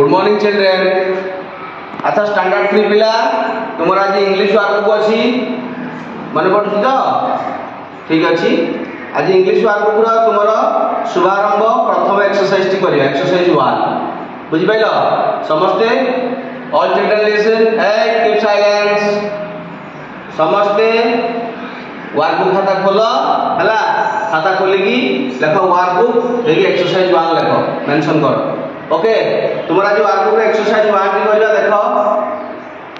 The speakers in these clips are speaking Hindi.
Good morning children. अच्छा स्टैंडर्ड 3 पिला तुम आज इंग्लिश वर्क को अच्छी मन पड़ू तो ठीक अच्छी। आज इंग्लिश वर्क को तुम शुभारंभ प्रथम एक्सरसाइज टी करिया एक्सरसाइज 1 बुझि पाइल समस्ते ऑल चिल्ड्रन लिसन ए कीप साइलेंस समस्ते वर्कबुक खाता खोल हला खाता खोलिकी लेख वर्कबुक देखिए एक्सरसाइज 1 लेख मेंशन कर ओके। तुम आज वर्कबुक एक्सरसाइज 1 टी करिया देख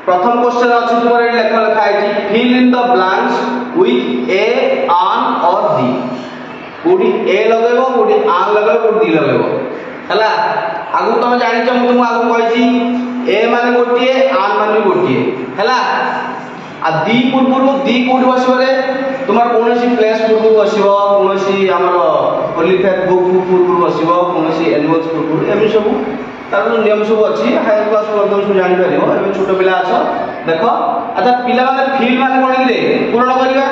प्रथम क्वेश्चन अछि तुमर लेख लिखा है fill in the blanks with a an or दी कोडी ए लगेबो कोडी आन लगेबो कोडी दी लगेबो हला। आगु तुम जानि छ तुम आगु कहि ए माने गोटिए आन माने गोटिए हला। आ दी पूर्व दी कोडी बसिबो रे तुमर कोनोसी प्लेस पूर्व बसिबो कोनोसी हमर क्वालिफाइड बुक पूर्व बसिबो कोनोसी एनिमल्स पूर्व एमि सब तार नियम सब अछि हायर क्लास वर्ग सब जानि परिबो। एबे छोट पिला अछ देखो अच्छा पिला माने फिल माने कोन ले पूर्ण करिवा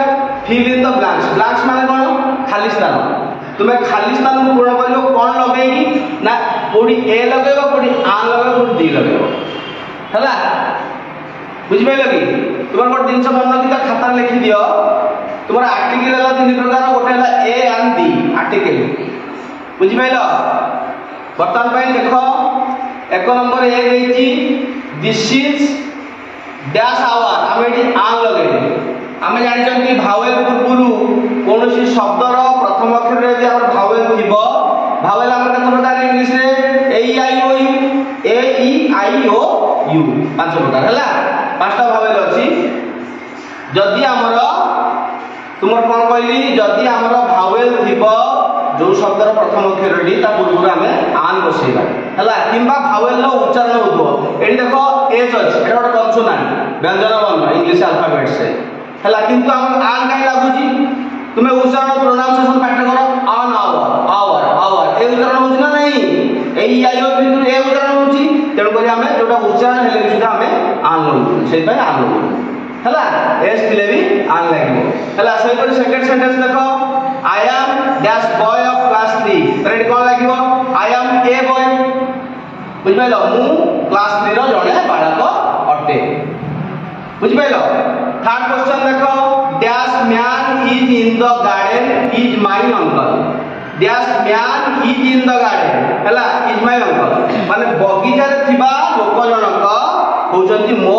fill in the blanks blanks माने कोन खाली स्थान तुमे खाली स्थान को पूर्ण करियो कोन लगेगी ना कोडी ए लगेबो कोडी आन लगेबो कोडी डी लगेबो हला बुझि पाइल कि तुमर को दिन से मन कि खाता लिखि दियो तुमर आर्टिकल हला तीन प्रकार गोटे हला ए एंड डी आर्टिकल बुझि पाइल। वर्तमान पई देखो एक नंबर ए देछि दिस इज डैश आवर हम एटी आन लगे हम जानि छथि भावेल पूर्वरु कोनोसी शब्दर प्रथम अक्षर रे जे हमर भावेल थिबो भावेल हमर कत प्रकार इंग्लिश रे ए आई ओ यू पांच प्रकार हला पांचटा भावेल अछि। जदि हमर तुमर कोन कहली जदि हमर भावेल थिबो जो शब्दर प्रथम अक्षर डी ता पूर्वरु हमें आन बसेबा हला किंबा भावेल रो उच्चारण होतो एडी देखो एच अछि एटा गोटे कन्सोनांट व्यंजन वर्ण इंग्लिश अल्फाबेट से हला किंतु हम आन काई लागुची तुमे उच्चारण प्रोनाउंसिएशन पाठ करो ऑन आवर आवर ए उच्चारण होछि ना नहीं ए आई ओ बिंदु ए उच्चारण होछि तेणु करी हमें जोटा उच्चारण हेले भी सुधा हमें आन लगु से पय आन लगु हला एस थिले भी आन लागिबो हला सेहि पर सेकंड सेंटेंस देखो I am dash boy of class 3 रेडी कोन लागिबो आई एम ए बॉय बुझ पाइलो मु क्लास 3 रो जणे बालक अटे बुझ पाइलो। थर्ड क्वेश्चन देखो dash man is in the garden is my uncle dash man is in the garden हला इज माय अंकल माने बगीचा रे थिबा लोक जनक होचंती मो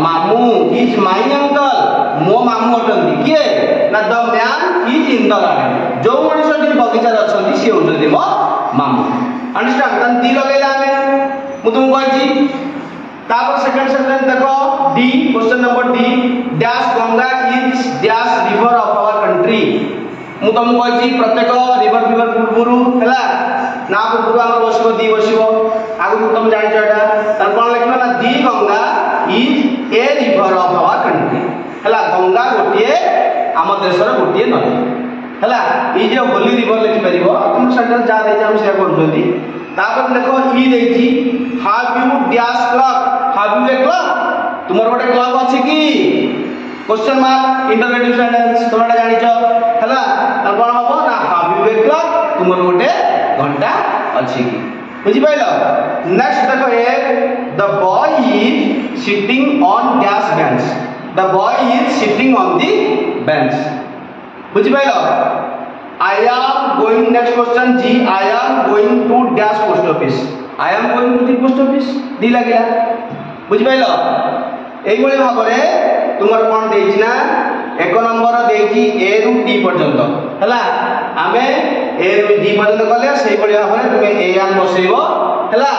मामू इज माय अंकल मो मामू अटंती किए ना the man is in the garden जो मनुष्य जे बगीचा रे अछंती से होचंती मो मामू अंडरस्टैंड तन दी लगेला हमें मु तुम कहछि। तापर सेकंड सेंटेंस देखो D question number D dash Ganga is dash river of our country मु तुम कहछि प्रत्येक रिवर पूर्वरु हला ना पूर्व हमर बसिबो दी बसिबो आगु तुम जानि छ एटा तन कोन लिखबो ना the Ganga is a river of our country हला गंगा गोटिए हम देशर गोटिए नदी हला ई जे होली रिवर लिखि परिबो तुम सेंटेंस जा दे हम शेयर करजोदी। तापर देखो ई देछि have you dash clock have you a clock तुमर गोटे क्लॉक अछि की क्वेश्चन मार्क इंटरोगेटिव सेंटेंस तोरा जानि छ हला त कोन हबो ना हैव यू ए क्लॉक तुमर गोटे घंटा अछि की बुझि पाइलो। नेक्स्ट देखो a the boy is sitting on dash bench the boy is sitting on the bench बुझि पाइलो। I am going next question G I am going to dash post office I am going to the post office दी लागला बुझि पाइलो। एई भली भाबरे तुमर कोन देछि ना एक नंबर देछि ए रु डी पर्यंत हला आमे ए रु डी पर्यंत कले सेई भली भाबरे तुमे ए आन बसेइबो हला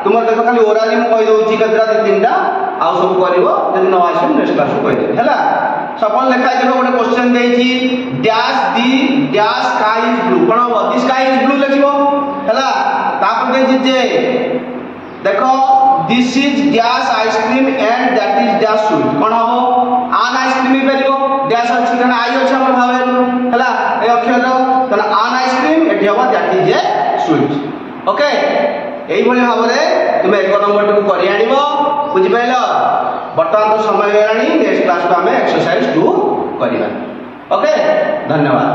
तुमर देखो खाली ओराली म कहि दउछि केतरा तीनटा आ सब करिवो जदि न आसी नेक्स्ट क्लास को कहि दे हला। सपोज लिखा है गोटे क्वेश्चन देछि dash the dash sky is blue कोन हो दी स्काई इज ब्लू लिखिबो हला। तापर देछि जे देखो this is dash ice cream and that is dash sweet कोन हो आन आइसक्रीम परिबो डैश अछि कारण आई अछि हमर भावेल हला ए अक्षर तन आन आइसक्रीम एठी हो that is a sweet okay. एई भली भाबरे तुमे एक नंबर टू करि आनिबो बुझि पाइलो। वर्तमान तो समय हेलानी नेक्स्ट क्लास को हमें एक्सरसाइज 2 करिबा ओके धन्यवाद।